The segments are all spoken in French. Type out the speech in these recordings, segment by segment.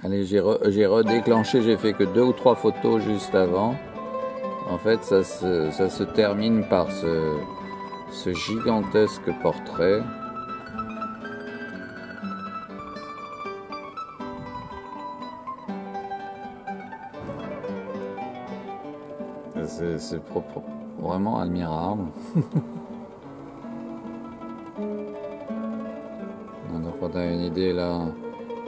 Allez, j'ai redéclenché, j'ai fait que 2 ou 3 photos juste avant. En fait, ça se termine par ce gigantesque portrait. C'est vraiment admirable. Donc on a une idée là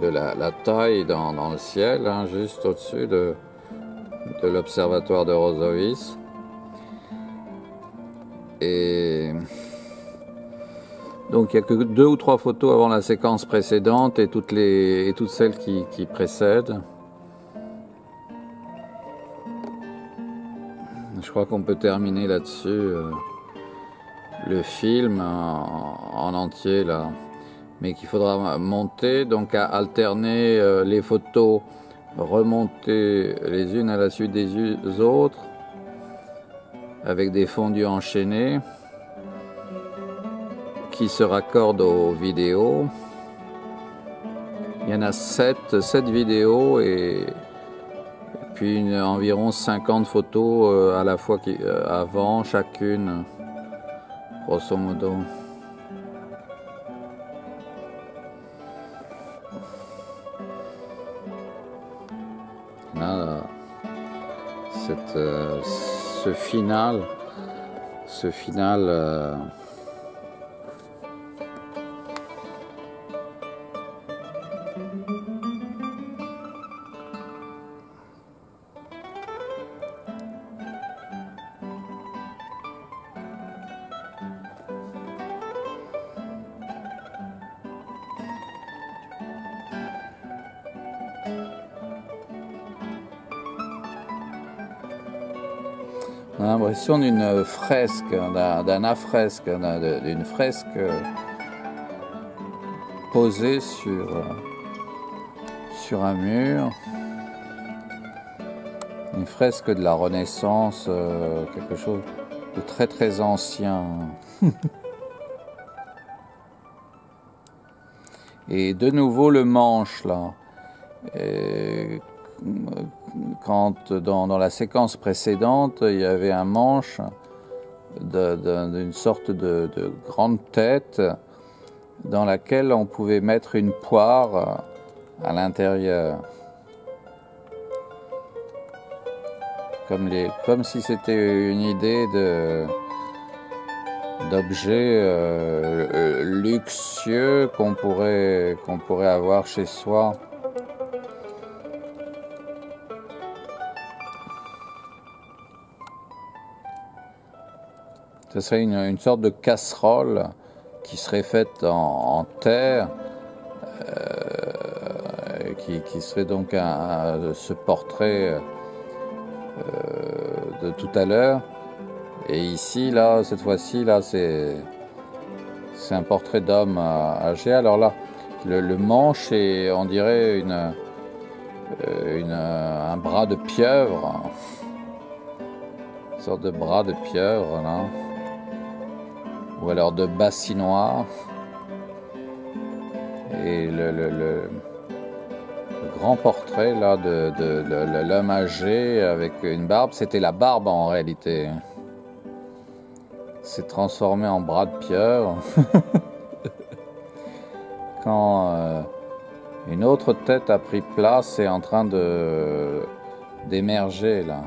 de la taille dans le ciel, hein, juste au-dessus de l'observatoire de Rosowitz. Et donc il n'y a que 2 ou 3 photos avant la séquence précédente et toutes celles qui précèdent. Je crois qu'on peut terminer là-dessus le film en entier là, mais qu'il faudra monter, donc à alterner les photos, remonter les unes à la suite des autres avec des fondus enchaînés qui se raccordent aux vidéos. Il y en a 7 vidéos et puis environ 50 photos à la fois avant chacune, grosso modo. Là, ce final on a l'impression d'une fresque, d'un afresque, d'une fresque posée sur un mur. Une fresque de la Renaissance, quelque chose de très très ancien. Et de nouveau le manche là. Et quand dans la séquence précédente, il y avait un manche d'une sorte de grande tête dans laquelle on pouvait mettre une poire à l'intérieur. Comme si c'était une idée d'objet luxueux qu'on pourrait avoir chez soi. Ce serait une sorte de casserole qui serait faite en terre, qui serait donc ce portrait de tout à l'heure. Et ici, là, cette fois-ci, là, c'est un portrait d'homme âgé. Alors là, le manche est, on dirait, un bras de pieuvre, une sorte de bras de pieuvre, là. Ou alors de bassinoir. Et le grand portrait là de l'homme âgé avec une barbe, c'était la barbe en réalité. C'est transformé en bras de pieuvre. Quand une autre tête a pris place et est en train d'émerger là.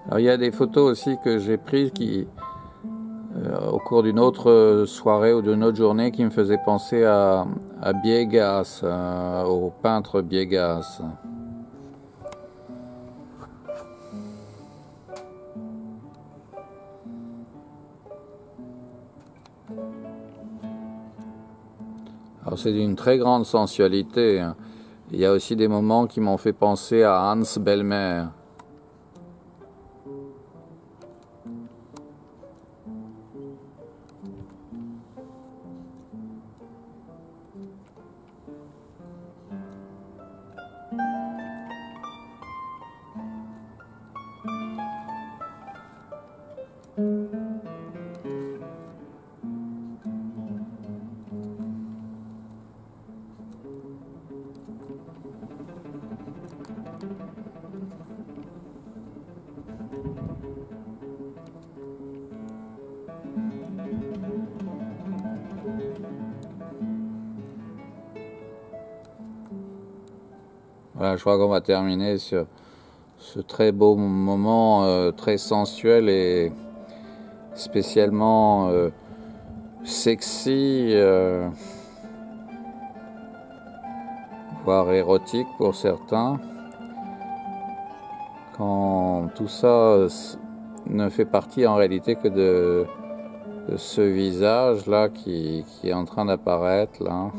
Alors, il y a des photos aussi que j'ai prises au cours d'une autre soirée ou d'une autre journée qui me faisaient penser à Biegas, au peintre Biegas. Alors c'est d'une très grande sensualité, hein. Il y a aussi des moments qui m'ont fait penser à Hans Bellmer. Voilà, je crois qu'on va terminer sur ce très beau moment, très sensuel et spécialement sexy, voire érotique pour certains, quand tout ça ne fait partie en réalité que de ce visage là qui est en train d'apparaître là.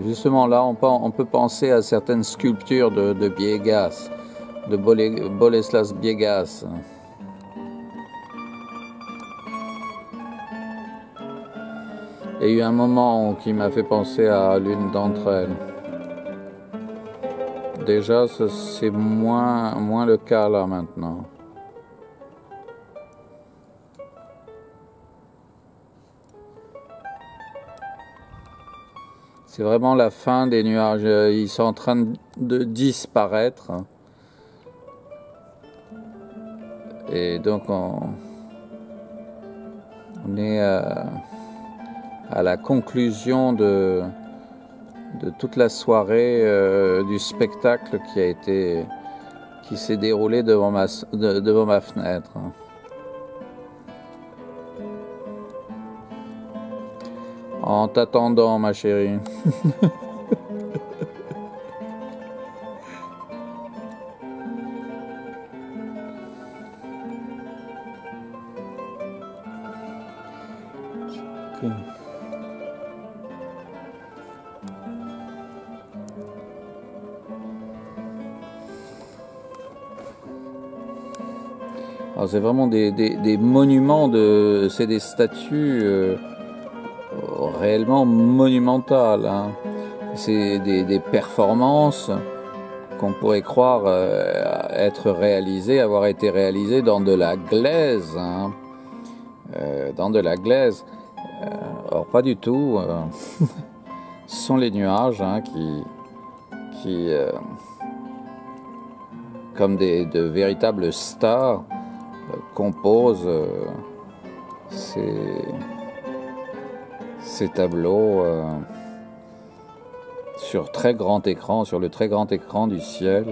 Justement là, on peut penser à certaines sculptures de Biegas, de Boleslas Biegas. Il y a eu un moment qui m'a fait penser à l'une d'entre elles. Déjà, c'est moins le cas là maintenant. C'est vraiment la fin des nuages, ils sont en train de disparaître. Et donc on est à la conclusion de toute la soirée du spectacle qui s'est déroulé devant ma fenêtre. En t'attendant, ma chérie. Okay. Alors c'est vraiment des monuments, c'est des statues réellement monumentales. Hein. C'est des performances qu'on pourrait croire avoir été réalisées dans de la glaise. Hein. Dans de la glaise. Or pas du tout. Ce sont les nuages hein, qui comme de véritables stars, composent ces tableaux sur très grand écran, sur le très grand écran du ciel,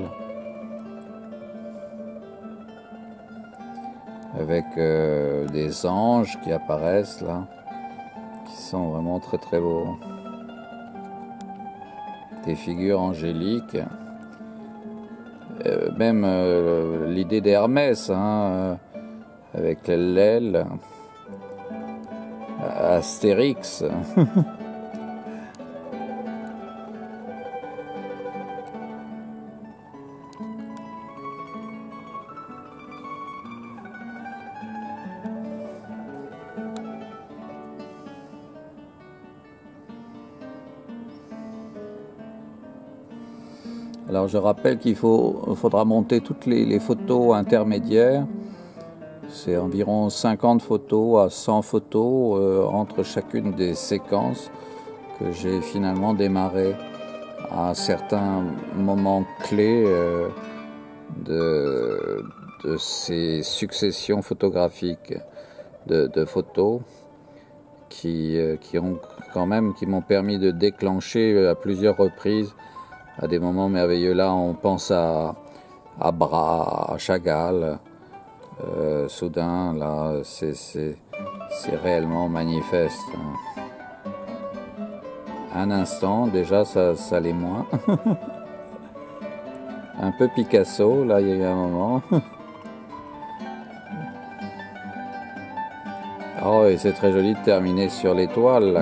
avec des anges qui apparaissent là, qui sont vraiment très très beaux, des figures angéliques, même l'idée d'Hermès, hein, avec l'aile, Astérix. Alors je rappelle qu'il faudra monter toutes les photos intermédiaires. C'est environ 50 photos à 100 photos entre chacune des séquences que j'ai finalement démarrées à certains moments clés de ces successions photographiques de photos qui m'ont permis de déclencher à plusieurs reprises à des moments merveilleux. Là, on pense à Braque, à Chagall. Soudain, là, c'est réellement manifeste. Un instant, déjà, ça l'est moins. Un peu Picasso, là, il y a eu un moment. Oh, et c'est très joli de terminer sur l'étoile, là,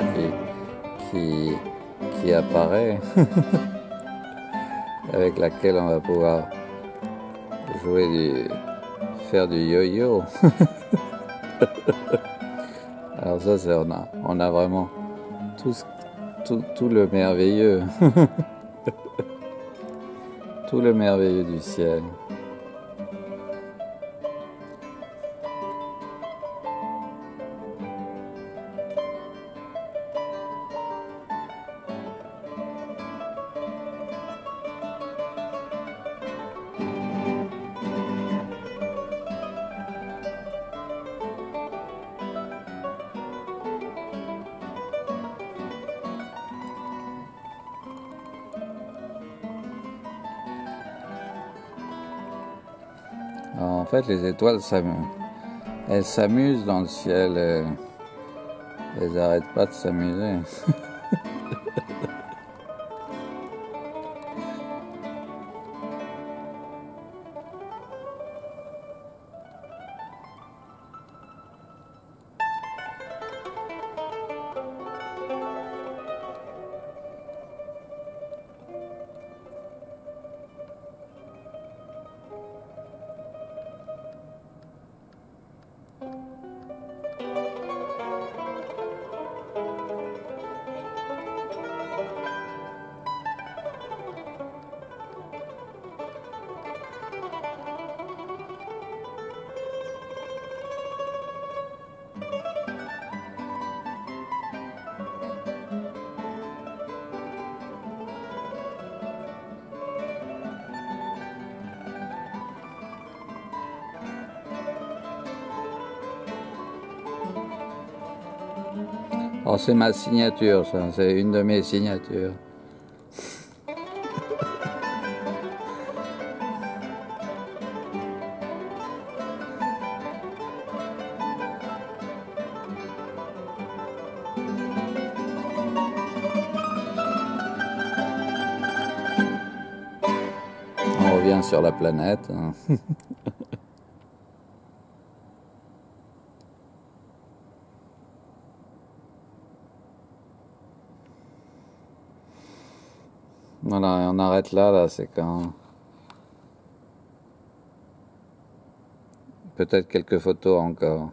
qui apparaît. Avec laquelle on va pouvoir faire du yo-yo. Alors ça, c'est, on a vraiment tout le merveilleux, tout le merveilleux du ciel. Alors, en fait, les étoiles, elles s'amusent dans le ciel, elles n'arrêtent pas de s'amuser. Oh, c'est ma signature, ça, c'est une de mes signatures. On revient sur la planète. Voilà, on arrête là, c'est quand... Peut-être quelques photos encore.